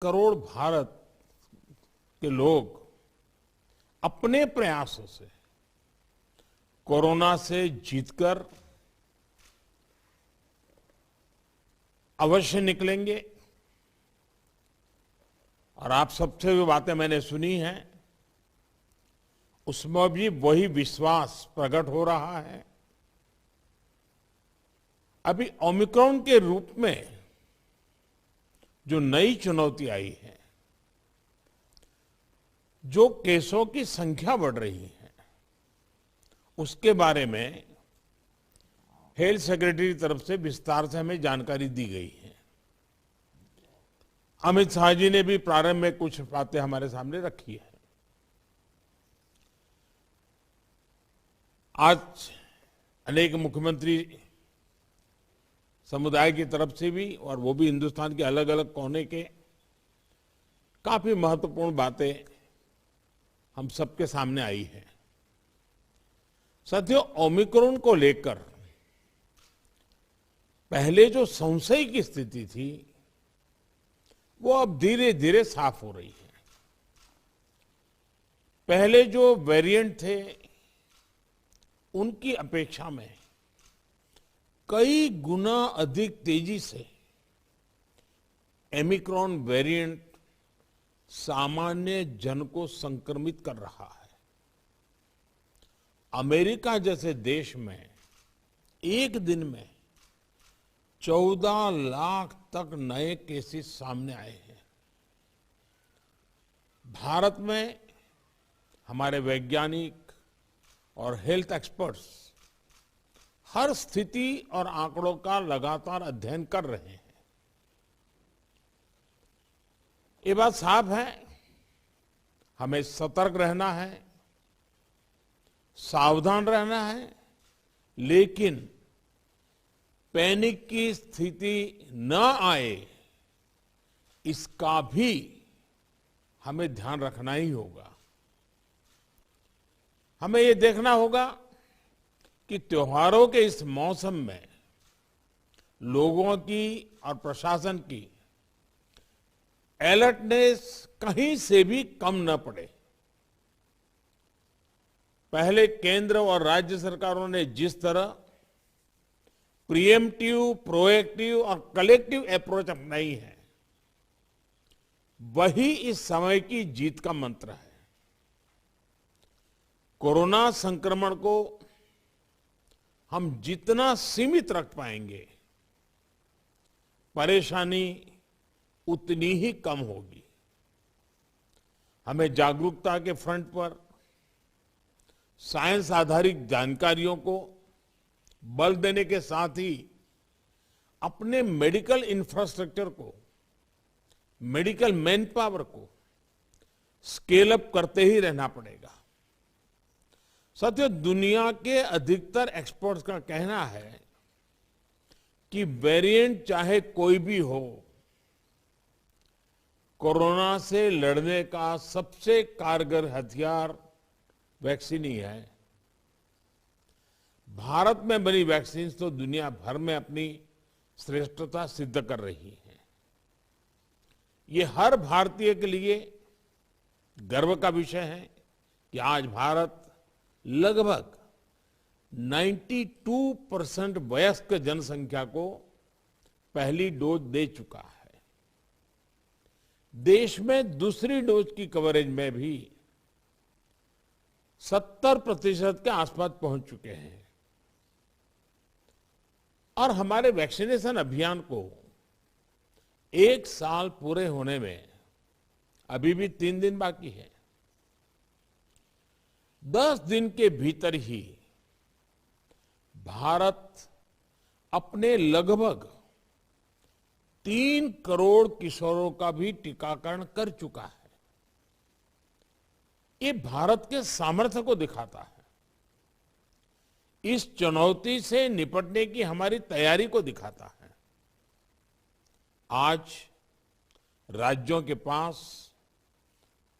करोड़ भारत के लोग अपने प्रयासों से कोरोना से जीतकर अवश्य निकलेंगे। और आप सबसे जो बातें मैंने सुनी हैं उसमें भी वही विश्वास प्रकट हो रहा है। अभी ओमिक्रॉन के रूप में जो नई चुनौती आई है, जो केसों की संख्या बढ़ रही है, उसके बारे में हेल्थ सेक्रेटरी की तरफ से विस्तार से हमें जानकारी दी गई है। अमित शाह जी ने भी प्रारंभ में कुछ बातें हमारे सामने रखी है। आज अनेक मुख्यमंत्री समुदाय की तरफ से भी, और वो भी हिंदुस्तान के अलग अलग कोने के, काफी महत्वपूर्ण बातें हम सबके सामने आई है। साथियों, ओमिक्रॉन को लेकर पहले जो संशय की स्थिति थी वो अब धीरे धीरे साफ हो रही है। पहले जो वेरिएंट थे उनकी अपेक्षा में कई गुना अधिक तेजी से ओमिक्रॉन वेरिएंट सामान्य जन को संक्रमित कर रहा है। अमेरिका जैसे देश में एक दिन में 14 लाख तक नए केसेस सामने आए हैं। भारत में हमारे वैज्ञानिक और हेल्थ एक्सपर्ट्स हर स्थिति और आंकड़ों का लगातार अध्ययन कर रहे हैं। ये बात साफ है, हमें सतर्क रहना है, सावधान रहना है, लेकिन पैनिक की स्थिति न आए इसका भी हमें ध्यान रखना ही होगा। हमें ये देखना होगा कि त्योहारों के इस मौसम में लोगों की और प्रशासन की अलर्टनेस कहीं से भी कम न पड़े। पहले केंद्र और राज्य सरकारों ने जिस तरह प्रिएम्प्टिव, प्रोएक्टिव और कलेक्टिव अप्रोच अपनाई है, वही इस समय की जीत का मंत्र है। कोरोना संक्रमण को हम जितना सीमित रख पाएंगे, परेशानी उतनी ही कम होगी। हमें जागरूकता के फ्रंट पर साइंस आधारित जानकारियों को बल देने के साथ ही अपने मेडिकल इंफ्रास्ट्रक्चर को, मेडिकल मैन पावर को स्केल अप करते ही रहना पड़ेगा। साथियों, दुनिया के अधिकतर एक्सपर्ट्स का कहना है कि वेरिएंट चाहे कोई भी हो, कोरोना से लड़ने का सबसे कारगर हथियार वैक्सीन ही है। भारत में बनी वैक्सीन तो दुनिया भर में अपनी श्रेष्ठता सिद्ध कर रही है। ये हर भारतीय के लिए गर्व का विषय है कि आज भारत लगभग 92% वयस्क जनसंख्या को पहली डोज दे चुका है। देश में दूसरी डोज की कवरेज में भी 70% के आसपास पहुंच चुके हैं। और हमारे वैक्सीनेशन अभियान को 1 साल पूरे होने में अभी भी 3 दिन बाकी है। 10 दिन के भीतर ही भारत अपने लगभग 3 करोड़ किशोरों का भी टीकाकरण कर चुका है। ये भारत के सामर्थ्य को दिखाता है, इस चुनौती से निपटने की हमारी तैयारी को दिखाता है। आज राज्यों के पास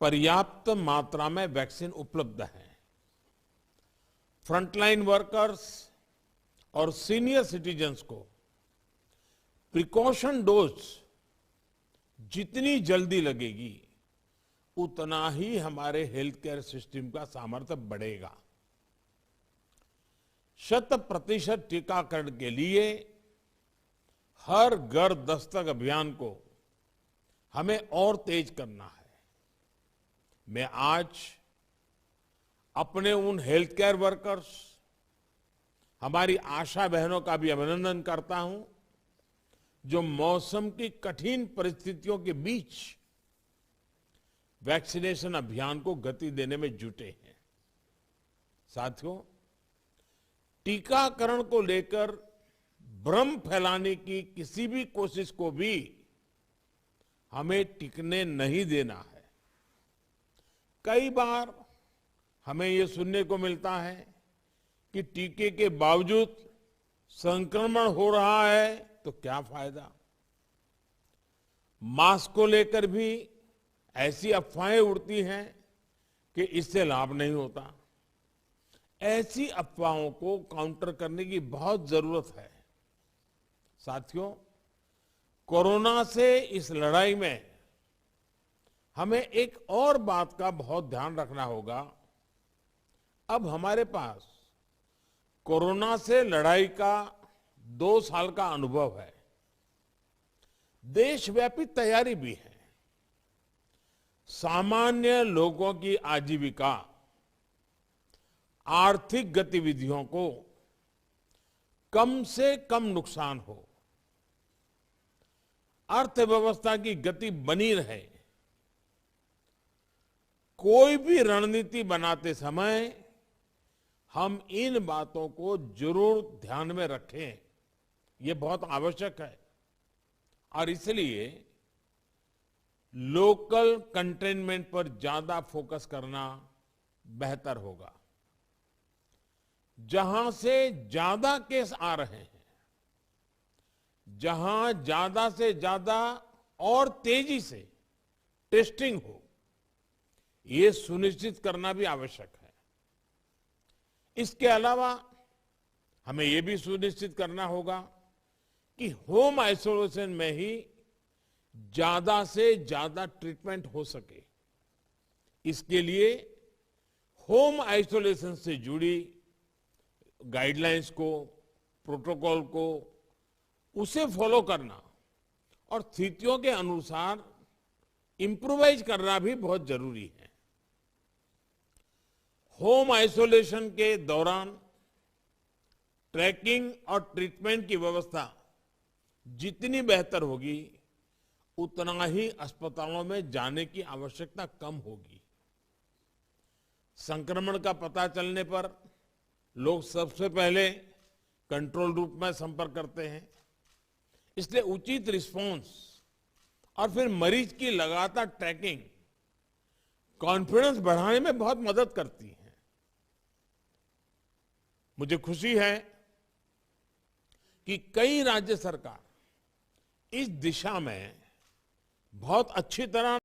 पर्याप्त मात्रा में वैक्सीन उपलब्ध है। फ्रंटलाइन वर्कर्स और सीनियर सिटीजन्स को प्रिकॉशन डोज जितनी जल्दी लगेगी उतना ही हमारे हेल्थ केयर सिस्टम का सामर्थ्य बढ़ेगा। 100% टीकाकरण के लिए हर घर दस्तक अभियान को हमें और तेज करना है। मैं आज अपने उन हेल्थ केयर वर्कर्स, हमारी आशा बहनों का भी अभिनंदन करता हूं जो मौसम की कठिन परिस्थितियों के बीच वैक्सीनेशन अभियान को गति देने में जुटे हैं। साथियों, टीकाकरण को लेकर भ्रम फैलाने की किसी भी कोशिश को भी हमें टिकने नहीं देना है। कई बार हमें ये सुनने को मिलता है कि टीके के बावजूद संक्रमण हो रहा है तो क्या फायदा। मास्क को लेकर भी ऐसी अफवाहें उड़ती हैं कि इससे लाभ नहीं होता। ऐसी अफवाहों को काउंटर करने की बहुत जरूरत है। साथियों, कोरोना से इस लड़ाई में हमें एक और बात का बहुत ध्यान रखना होगा। अब हमारे पास कोरोना से लड़ाई का 2 साल का अनुभव है। देशव्यापी तैयारी भी है। सामान्य लोगों की आजीविका, आर्थिक गतिविधियों को कम से कम नुकसान हो, अर्थव्यवस्था की गति बनी रहे, कोई भी रणनीति बनाते समय हम इन बातों को जरूर ध्यान में रखें। ये बहुत आवश्यक है और इसलिए लोकल कंटेनमेंट पर ज्यादा फोकस करना बेहतर होगा। जहां से ज्यादा केस आ रहे हैं, जहां ज्यादा से ज्यादा और तेजी से टेस्टिंग हो, ये सुनिश्चित करना भी आवश्यक है। इसके अलावा हमें यह भी सुनिश्चित करना होगा कि होम आइसोलेशन में ही ज्यादा से ज्यादा ट्रीटमेंट हो सके। इसके लिए होम आइसोलेशन से जुड़ी गाइडलाइंस को, प्रोटोकॉल को, उसे फॉलो करना और स्थितियों के अनुसार इंप्रोवाइज करना भी बहुत जरूरी है। होम आइसोलेशन के दौरान ट्रैकिंग और ट्रीटमेंट की व्यवस्था जितनी बेहतर होगी, उतना ही अस्पतालों में जाने की आवश्यकता कम होगी। संक्रमण का पता चलने पर लोग सबसे पहले कंट्रोल रूम में संपर्क करते हैं। इसलिए उचित रिस्पांस और फिर मरीज की लगातार ट्रैकिंग कॉन्फिडेंस बढ़ाने में बहुत मदद करती है। मुझे खुशी है कि कई राज्य सरकार इस दिशा में बहुत अच्छी तरह